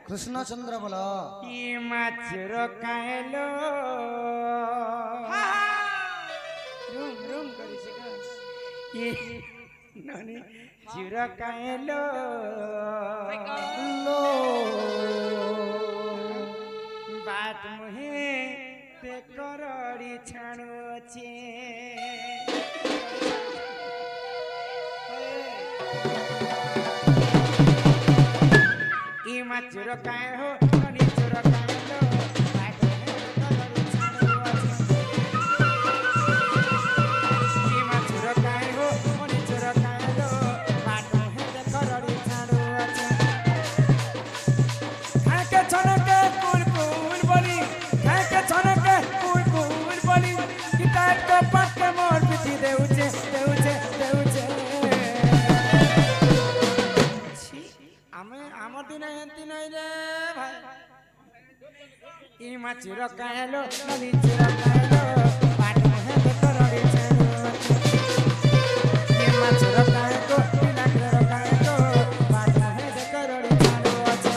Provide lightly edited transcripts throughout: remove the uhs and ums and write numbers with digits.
কৃষ্ণচন্দ্র বলো কি মাছর কায়লো room room করিছে কি ননি চির কায়লো লো বাট মুহে তে করড়ি ছাড়ুছে ই মাছর কায় হো ননি চির কায়লো বাট মুহে তে করড়ি ছাড়ুছে ই মাছর কায় হো ননি চির কায়লো বাট মুহে তে করড়ি ছাড়ুছে খাকে ছনকে কুল কুল বলি খাকে ছনকে কুল কুল বলি কিতাব তো পাকে মোর পিঠি দেউছে দেউছে দেউছে আমি আমার দিনে এন্তি নাই রে ভাই ই মাছির কায়লো নদী চির কায়লো বাট মুহে করড়ি ছাড়ু ই মাছির কায়লো পিলাকর কায়লো বাট মুহে করড়ি ছাড়ু আছে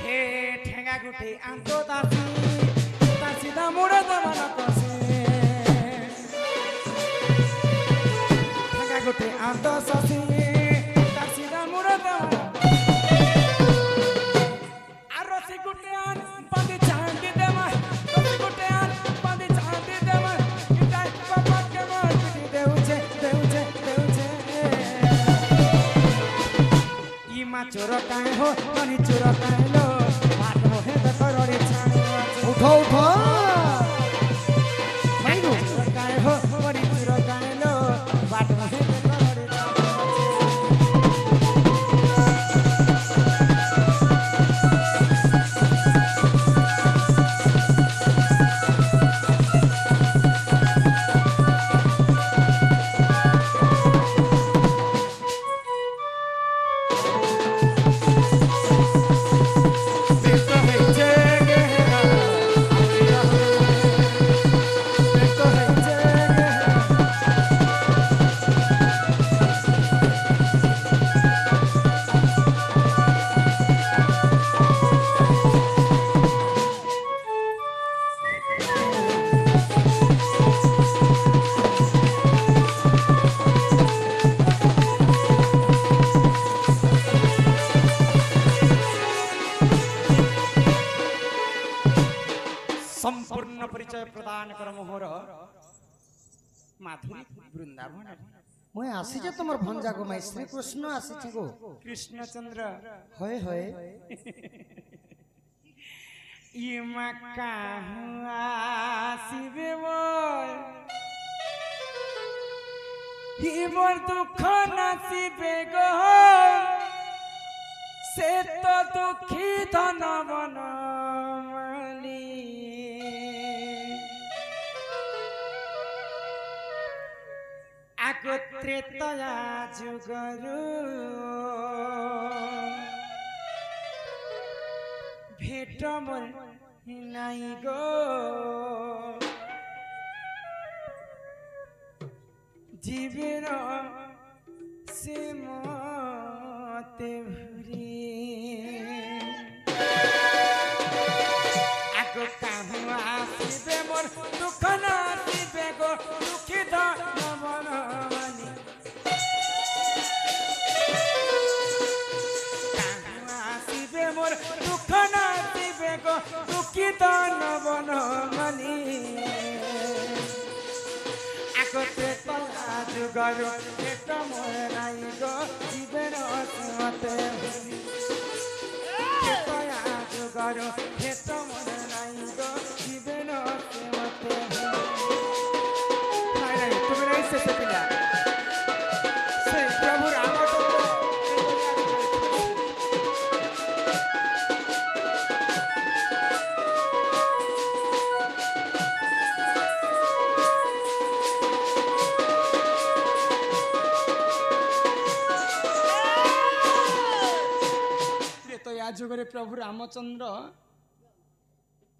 হে ঠেঙ্গা গুঠে আন্ত দাসি দাসি দা মুড়ে দমন কসে ঠেঙ্গা গুঠে আন্ত সসি দাসি দা মুড়ে দমন আর রসি গুটে আন পাদি চাঁদি দেমা রসি গুটে আন পাদি চাঁদি দেমা ইটাই বাবা কে মোর পিটি দেউছে দেউছে দেউছে ই মাছর কায় হো ননি চুর কায়লো বাট মোহে করড়ি ছাড়ু উঠো উঠো মাইনু কায় হো ননি চুর কায়লো বাট মোহে করড়ি ছাড়ু দেখো হইছে গেরা দেখো হইছে গেরা সম্পূর্ণ পরিচয় প্রদান কর মোহর মাধুরী বৃন্দাবন মই আসিছে তোমার ভঞ্জা গো মাই শ্রীকৃষ্ণ আসিছে গো কৃষ্ণচন্দ্র হয় হয় ইমা কাহু আসিবে মোর ইমর দুঃখ নাচিবে গো সে তো দুঃখী ধন বনমালী একত্রে তয়া যুগরু ভেট মোর নাই গো জীবের সে মতে ভুরি আগ কাহু আসিবে মোর দুঃখ নাচিবে গো দুঃখিত নবনমালী কাহু আসিবে মোর দুঃখ নাচিবে গো দুঃখিত নবনমালী একত্রে তলা যুগর পেট মোর নাই গো জীবের মতে তয়া যুগর পেট মোর নাই গো জীবের মতে তুমি নাই শেষে পিলা সেই প্রভুর আগত ତ୍ରେତୟା ଯୁଗରେ ପ୍ରଭୁ ରାମଚନ୍ଦ୍ର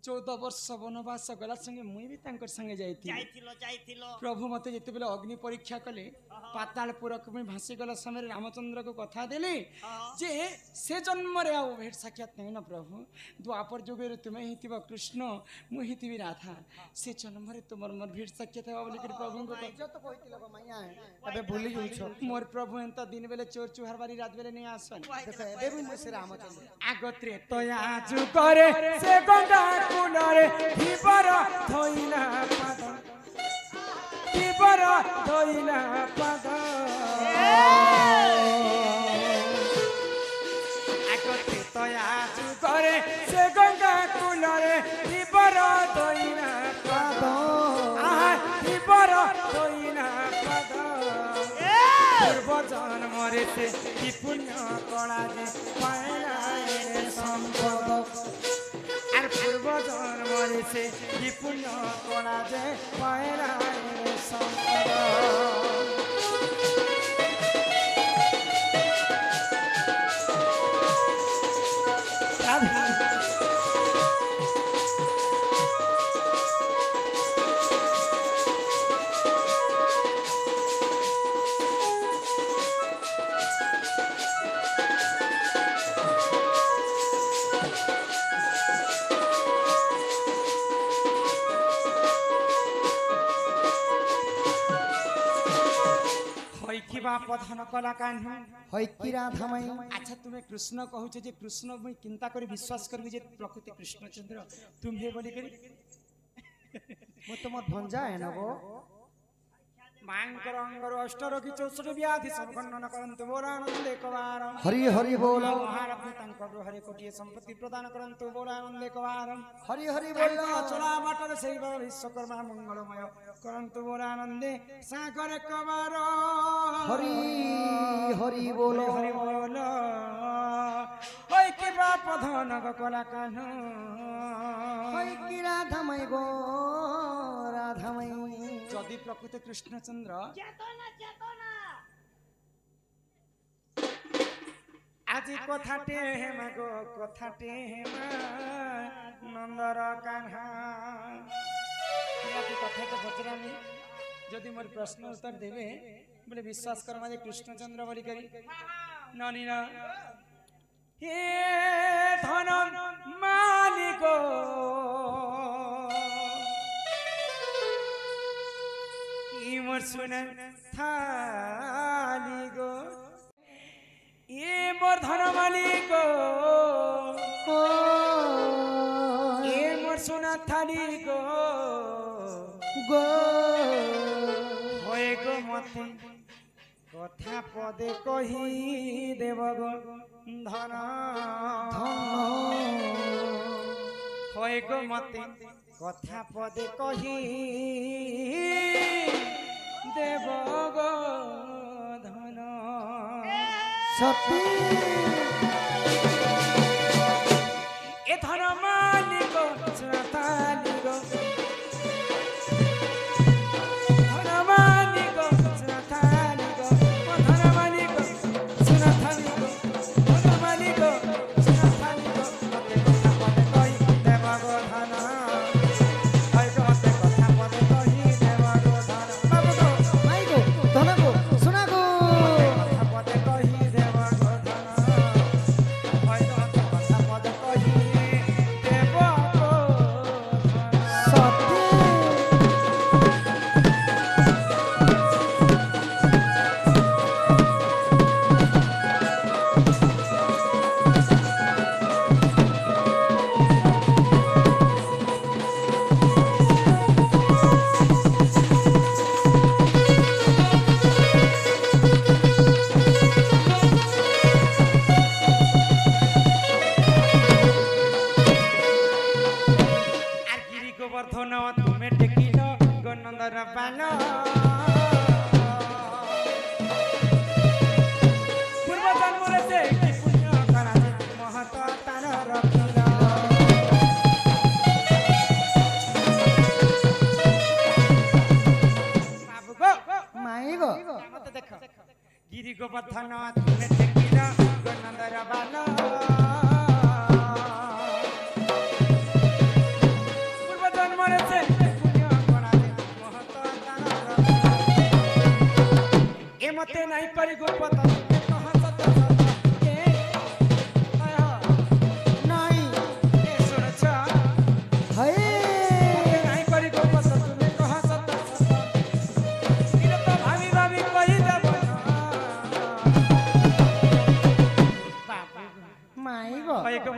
14 ବର୍ଷ ବନବାସ ଗଲା ସଂगे ମୁଇଁ ବି ତାଙ୍କର ସଂगे ଯାଇଥିଲି ପ୍ରଭୁ ମତେ ଯେତେବେଳେ ଅଗ୍ନି ପରୀକ୍ଷା କଲେ ପାତାଳପୁରକୁ ମୁଇଁ ଭାସି ଗଲା ସମୟରେ ରାମଚନ୍ଦ୍ରକୁ କଥା ଦେଲି ଯେ ସେ ଜନ୍ମରେ ଆଉ ଭେଟ ସାକ୍ଷାତ ନାହିଁ ନା ପ୍ରଭୁ ଦ୍ୱାପର ଯୁଗରେ ତୁମେ ହେଇଥିବ କୃଷ୍ଣ ମୁଁ ହେଇଥିବି ରାଧା ସେ ଜନ୍ମରେ ତୁମର ମୋର ଭେଟ ସାକ୍ଷାତ ହେବ ବୋଲିକରି ପ୍ରଭୁଙ୍କୁ ଏବେ ଭୁଲି ଯାଉଛ ମୋର ପ୍ରଭୁ ଏନ୍ତା ଦିନ ବେଲେ ଚୋର ଚୁହାର ବାରି ରାତ ବେଲେ ନେଇ ଆସନ୍ ଏବେ ବି ମୁଁ ସେ ରାମଚନ୍ଦ୍ର ଆଗ ତ୍ରେତୟା ଯୁଗରେ ସେ ଗଙ୍ଗା কুলরে ধীবর ধইলা পাদ ধীবর ধইলা পাদ একতে তয়া যুগরে সে গঙ্গা কুলরে ধীবর ধইলা পাদ আহা ধীবর ধইলা পাদ পূর্ব জন্মরে সে কি পুণ্য কলা যে পায়লা সম্পদ আর পূর্ব জন্মরে সে কি পুণ্য কলা যে পায়রা সম্পদ পথন কলা কাহ্নু হইকি রাধামাই আচ্ছা তুমি কৃষ্ণ কহুছ যে কৃষ্ণ মুই চিন্তা করে বিশ্বাস করবি যে প্রকৃতি কৃষ্ণচন্দ্র তুমি বলি করি ମୁଁ ତମ ଭଞ୍ଜା ହେନବ ମାଙ୍କର ଅଙ୍ଗରୁ ଅଷ୍ଟରୋଗୀ 64 ବ୍ୟାଧି ସବୁ ଖଣ୍ଡନ କରନ୍ତୁ ବୋଲାନନ୍ଦ ଏକବାର ହରି ହରି ବୋଲ ମହାରଥୀ ତାଙ୍କ ଗୃହରେ କୋଟିଏ ସମ୍ପତ୍ତି ପ୍ରଦାନ କରନ୍ତୁ ବୋଲାନନ୍ଦ ଏକବାର ହରି ହରି ବୋଲ ଚଳା ବାଟରେ ସେଇ ବିଶ୍ୱକର୍ମା ମଙ୍ଗଳମୟ କରନ୍ତୁ ବୋଲାନନ୍ଦେ ସାଗର ଏକବାର ହରି ହରି ବୋଲ ହରି ବୋଲ হই কি বাপ ধন কলা কাহ্ন হইকি রাধামাই গো রাধামাই যদি প্রকৃত কৃষ্ণচন্দ্র আজি কথাটে হেমা গো কথাটে হেমা নন্দর কাহ্না কথাটা পচরামি যদি মোর প্রশ্ন উত্তর দেবে বলে বিশ্বাস করবা যে কৃষ্ণচন্দ্র বলি করি ননি না হে ধন মালিক মোর শুনে থালি গো এ মোর ধন মালিক এ মোর সোনা থালি গো গো হয়ে গো মতে কথা পদে কহি দেব গো ধন হয় গো মতে কথা পদে কহি দেব গো ধন সতী এ ধন মালিক সুনাতালিক ধন মালিক সুনাতালিক ধন মালিক সুনাতালিক ধন মালিক সুনাতালিক মতে কথা পদে কহি দেব গো ধন হয় গো মতে কথা পদে কহি দেব গো ধন বাবু গো মাই গো ধন গো সোনা গো কথা পদে কহি দেব গো ধন হয় গো মতে কথা পদে কহি দেব গো ধন সতী আর গিরি গোবর্ধন তুমি টেকিল গনন্দর পাল পূর্ব জন্মরে সে কি পুণ্য করা মহত তার রখিল বাবু গো মাই গো মতে দেখো গিরি গোবর্ধন তুমি টেকিল গনন্দর পাল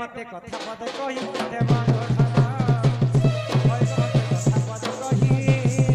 মতে কথা পদে কহি দেব হইগ মতে কথা পদে কহি দেব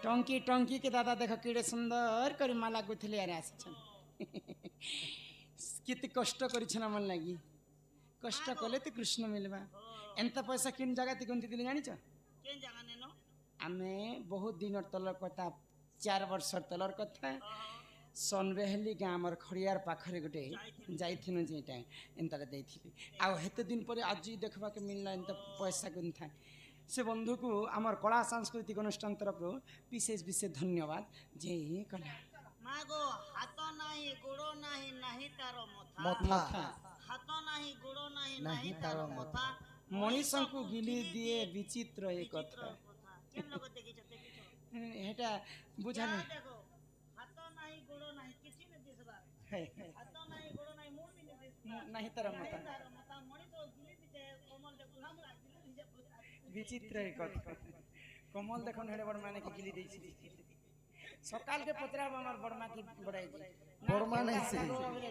टंकी टंकी के दादा देख केड़े सुंदर करी माला गुथले आरे आछन कित कष्ट करिछन मन लागी कष्ट कले तो कृष्ण मिलबा एंता पैसा किन जगह ती गुंती दिले जानि छ केन जगह नेनो आमे बहुत दिन तलर कथा 4 वर्ष तलर कथा सनबेहली गामर खड़ियार पाखरे गोटे जाइथिनु जेटा एंता देथिली आ हेते दिन पर आज देखबा के मिलला एंता पैसा गुंथा से बंधु को आमर कला सांस्कृतिक अनुष्ठान तरफ विशेष विशेष धन्यवाद जे कला मागो हाथ नाही गोड़ो नाही नाही तारो मथा मथा हाथ नाही गोड़ो नाही नाही नाही तारो तारो मथा मनीषा को गिली दिए विचित्र एक कथा केन लोग देखिछ देखिछ हेटा बुझाने देखो हाथ नाही गोड़ो नाही किछि न दिसबा हाथ नाही गोड़ो नाही मूड भी न दिसबा नहीं तारो मता तारो मथा मनीषो गिली दिते कोमल देखु हम गिली दिजे विचित्र एक कथा कमल देखन हेडे बड़ माने के गिली देछि सकाल के पतरा हमर बड़मा की बड़ाई जी बड़मा नहीं से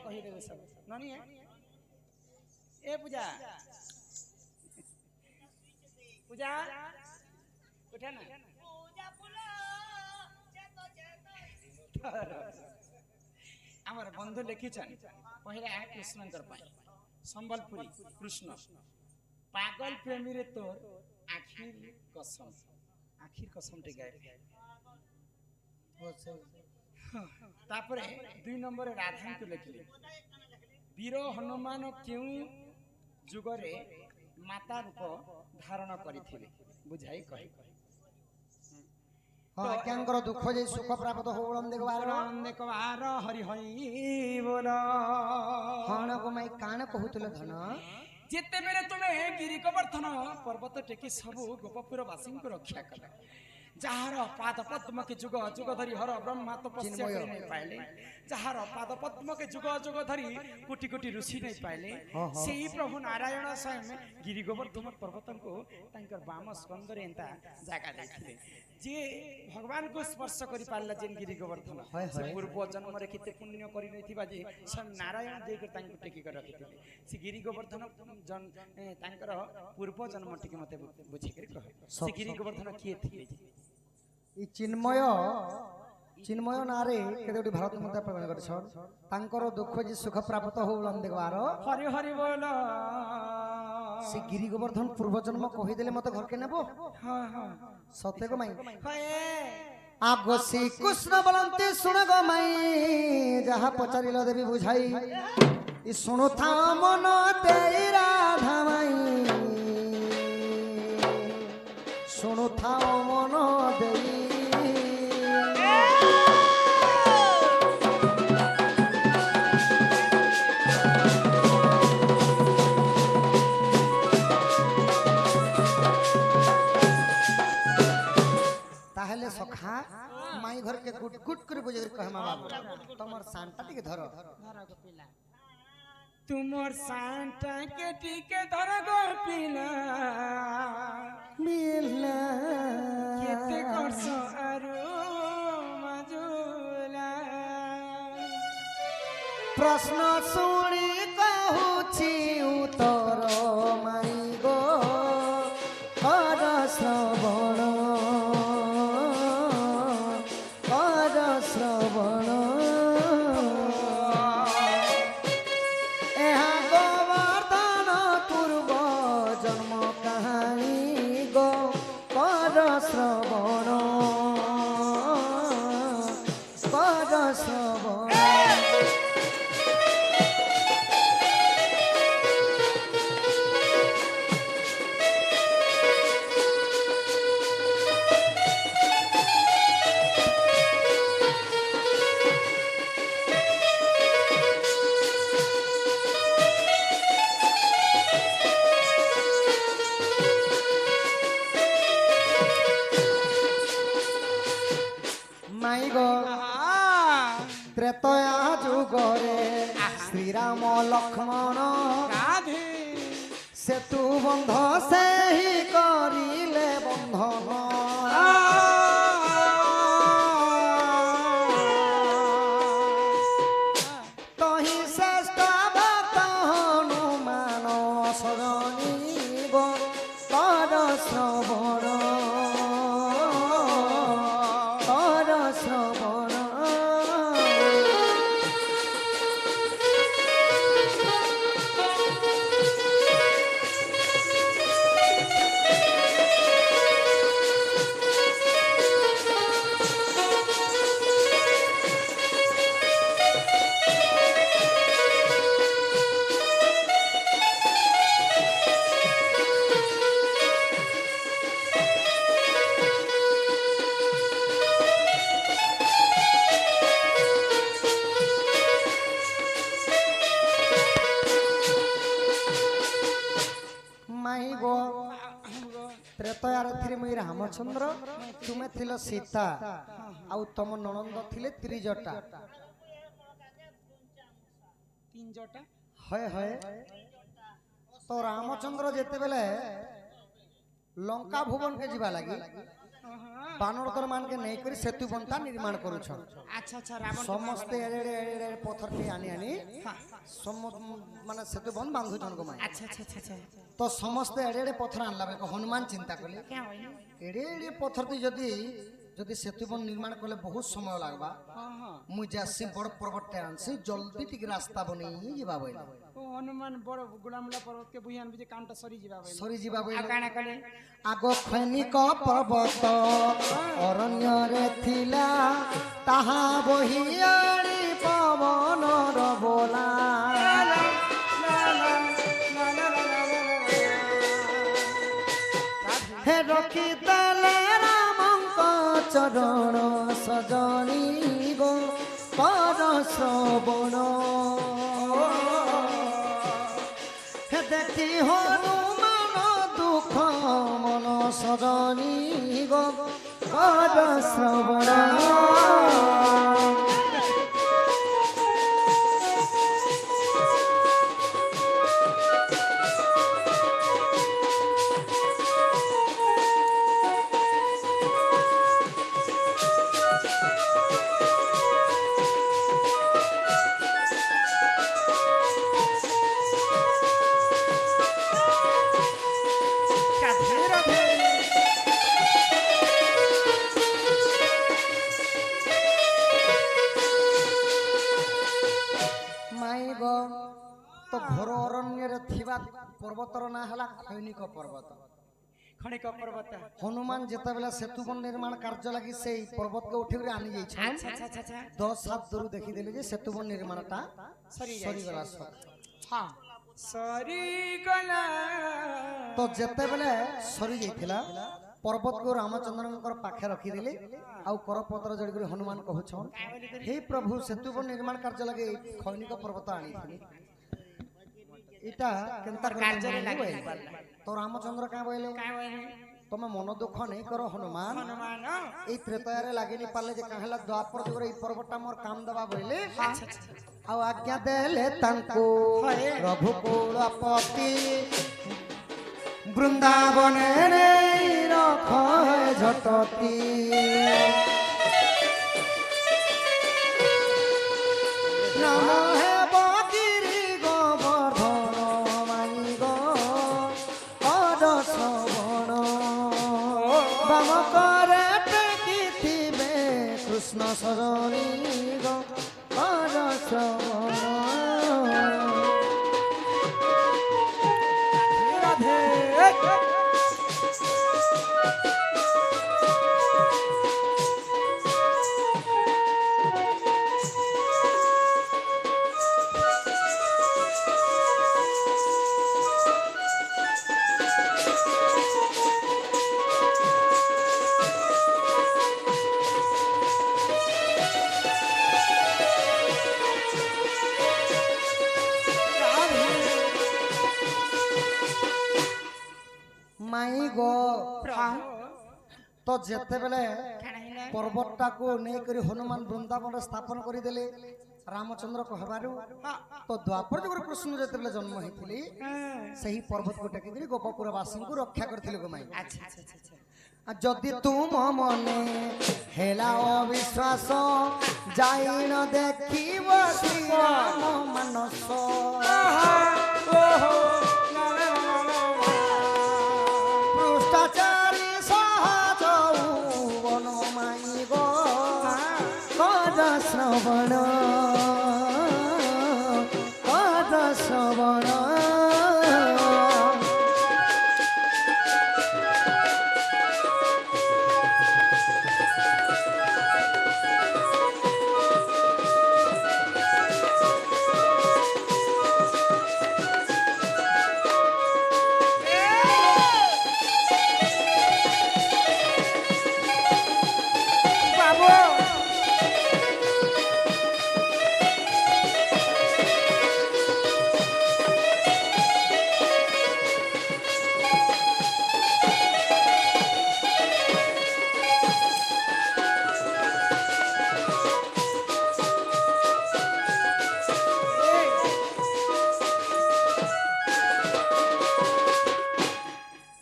कहि देबे सब ननी है ए पूजा पूजा उठा ना पूजा पुलो चेतो चेतो आमर बंधु लिखिछन पहिला कृष्णकर पाई संबलपुरी कृष्ण पागल प्रेमी रे तोर आखिर कसम टे गाय तापरे 2 नंबर राधा को लिखले वीर हनुमान क्यों जुगरे माता रूप धारण करिथिले बुझाई कहि हां क्यांकर दुख जे सुख प्राप्त होलम देखवार हरि हरि बोल हाण को मैं कान कहूतले धन जिते बेले तुमे गिरी गोवर्धन पर्वत टेकी सबु गोपपुर वासी को रक्षा कला जहार पाद पद्म के जुग जुग धरी हर ब्रह्मा तपस्या कर नहीं पाइले जहार पाद पद्म के जुग जुग धरी कोटि कोटि ऋषि नहीं पाइले सेही प्रभु नारायण स्वयं गिरी गोवर्धन पर्वत को तांकर वाम स्कंद रे एंता जागा देखिले जे भगवान को स्पर्श करि पारला जेन गिरी गोवर्धन से पूर्व जन्म रे केते पुण्य करि नथिबा जे स्वयं नारायण देख तांको टेकी कर रखिथिले से गिरी गोवर्धन जन तांकर पूर्व जन्म टिके मते बुझी कर कह से गिरी गोवर्धन किए थिले ई चिन्मय चिन्मय नारे केतोटी भारत माता प्रदान करछन तांकर दुख जे सुख प्राप्त होलम देखबार हरि हरि बोल से गिरी गोवर्धन पूर्व जन्म कहि देले मते घर के नेबो हां हां सत्य को माई हए आगो श्री कृष्ण बोलंते सुन गो माई जहा पचारिल देवी बुझाई ई सुनु था मन तेरी राधा माई सुनु था मन देई ताहले सखा माई घर के गुट गुट कर बुझे कह मामा तमर शांता टिके धर तुमर सांता के टीके धर गो पिला मिलना केते करस आरु मजुला प्रश्न सुनी कहूची उत्तर माई गो कर श्रवण ରାମ ଲକ୍ଷ୍ମଣ ରାଧେ ସେତୁ ବନ୍ଧ ସେହି କରିଲେ ବନ୍ଧନ ତହିଁ ଶ୍ରେଷ୍ଠ ଭକ୍ତ ହନୁମାନ ଶରଣୀ ଗୋ କର ଶ୍ରବଣ କର ଶ୍ରବଣ ମାଇ ଗୋ ତ୍ରେତୟାରେ ଥିଲେ ମୁଇଁ ରାମଚନ୍ଦ୍ର ତୁମେ ଥିଲ ସୀତା ଆଉ ତମ ନଣନ୍ଦ ଥିଲେ ତ୍ରିଜଟା তিন জটা ହଏ ହଏ ତ ରାମଚନ୍ଦ୍ର ଯେତେବେଳେ ଲଙ୍କା ଭୁବନକେ ଯିବା ଲାଗି ବାନରଦର ମାନକେ ନେଇକରି ସେତୁ ବନ୍ତା ନିର୍ମାଣ କରୁଛନ୍ আচ্ছা আচ্ছা রাবণ ସମସ୍ତେ ଏଡ଼େ ଏଡ଼େ ଏଡ଼େ ପଥରଟି ଆଣି ଆଣି ମାନେ ସେତୁ ବନ୍ଦ ବାନ୍ଧୁଛନ୍ ଗୋ ମାଇ আচ্ছা আচ্ছা আচ্ছা ତ ସମସ୍ତେ ଏଡ଼େ ଏଡ଼େ ପଥର ଆଣିଲା ବେଳକୁ ହନୁମାନ ଚିନ୍ତା କଲେ কে হইনি ଏଡ଼େ ଏଡ଼େ ପଥରଟି ଯଦି ଯଦି ସେତୁ ବନ୍ଦ ନିର୍ମାଣ କଲେ ବହୁତ ସମୟ ଲାଗବା হ্যাঁ হ্যাঁ ମୁଁ ଯାସି ବଡ଼ ପର୍ବତଟେ ଆଣସି ଜଲ୍ଦି ଟିକେ ରାସ୍ତା ବନେଇ ଯିବା ବୋଇଲେ ও হনুমান বড় গুলামুলা পর্বতকে বুঝি আনবি যে কামটা সরি যাবা বলে ସରି ଯିବା আর ବୋଇଲେ কাଣା কলে আগ খৈনিক পর্বত অরণ্যরে থিলা তাহা বহিয়াড়ি পবনর বোলা হে রক্ষি দেলে রামঙ্ক চরণ সজনী গো কর শ্রবণ হে দেখি হনুমান দুঃখ মন সজনী গো কর শ্রবণ মাই গো তো ঘোর অরণ্যরে থিবা পর্বতর না হলা খৈনিক পর্বত খনিক পর্বত হনুমান যেতবেলা সেতুবন নির্মাণ কার্য লাগি সেই পর্বতকে উঠে করে আনি যাইছে আচ্ছা আচ্ছা আচ্ছা আচ্ছা 10 7 দূর দেখি দেলি যে সেতুবন নির্মাণটা সরিগলা সব হ্যাঁ সরি গলা তো যেতবেলে সরি যাইছিলা পর্বতকে রামচন্দ্রঙ্কর পাখে রখি দেলি আউ করপত্র জড়ি করে হনুমান কহুছন হে প্রভু সেতুবন নির্মাণ কার্য লাগি খৈনিক পর্বত আনিছিলি এটা কেনতা কার্যরে লাগি তো রামচন্দ্র কা বইলে তুমি মন দুঃখ নেই করো হনুমান হনুমান এই ত্রেতয়ারে লাগেনি পারলে যে কাহেলা দ্বাপর যুগরে এই পর্বতটা মোর কাম দেবা বইলে আউ আজ্ঞা দেলে তাঙ্কু রঘুকুলপতি বৃন্দাবনে রে রখ ঝটতি নম হে বগিরি গোবর্ধন মাই গো কর শ্রবণ বাম করে টেকিথিবে কৃষ্ণ শরণী গো কর শ্রবণ রাধে মাই গো তো যেতেবেলে পর্বতটাকে নেই করে হনুমান বৃন্দাবনে স্থাপন করে দেলে रामचंद्र कहबारू तो द्वापर जुगर कृष्ण जेतेबेले जन्म हेतिली सही पर्वत को टेकिकरी गोपपुर वासी को रक्षा करथिले गो माई। अच्छा अच्छा अच्छा जदि तुम मने हेला अविश्वास जाई न देखिब श्री राम मानस पृष्ठाचारी सहज वन माई गो कद श्रवण कद श्रवण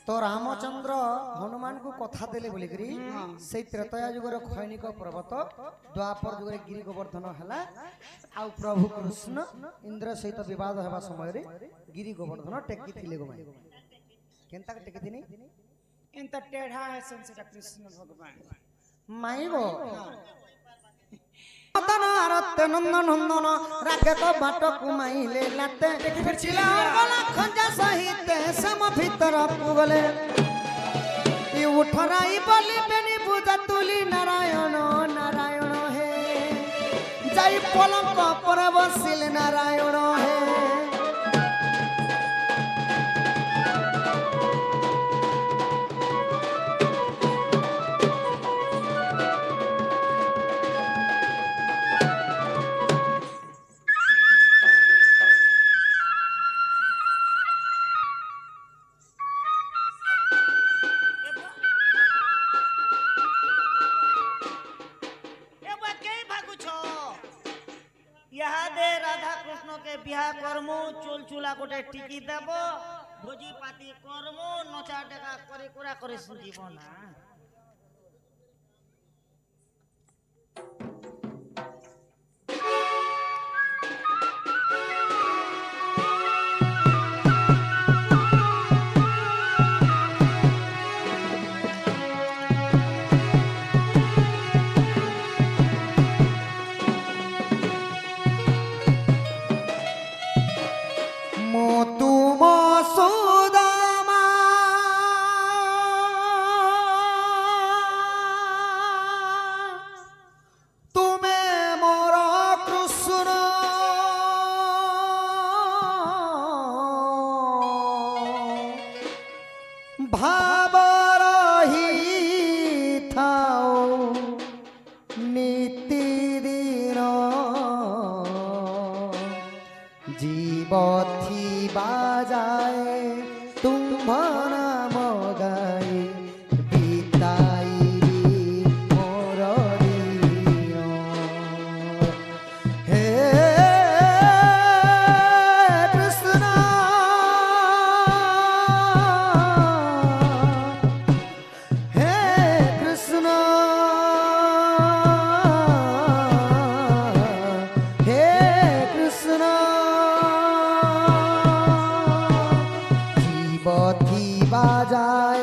तो रामचंद्र हनुमान को कथा देले बोलिकरी से त्रेतया जुगर खैनिक पर्वत द्वापर जुगर गिरि गोवर्धन हला आ प्रभु कृष्ण इंद्र सहित विवाद हेबा समय रे गिरि गोवर्धन टेकी थिले गो माई केनता के टेकी थिनी इंत टेढ़ा है संसेटा कृष्ण भगवान माई गो तन आरत नंदन नंदन रागे को बाट कुमाइले लाते चिला गला खंजा सहित सम भीतर पुगले ई उठराई बलि बेनी बुझा तुली नारायण नारायण हे जाई पलंक पर बसिल नारायण हे बिहा करमु चुल चुला गोटे टिकी देव भोजी पाती करमु नचा डेका करे कुरा करे सुजीव ना जीवथी बाजाए तुम नाम गाए बीताई मोर दिन हे कृष्ण हे कृष्ण हे कृष्ण जीवथी बाजाए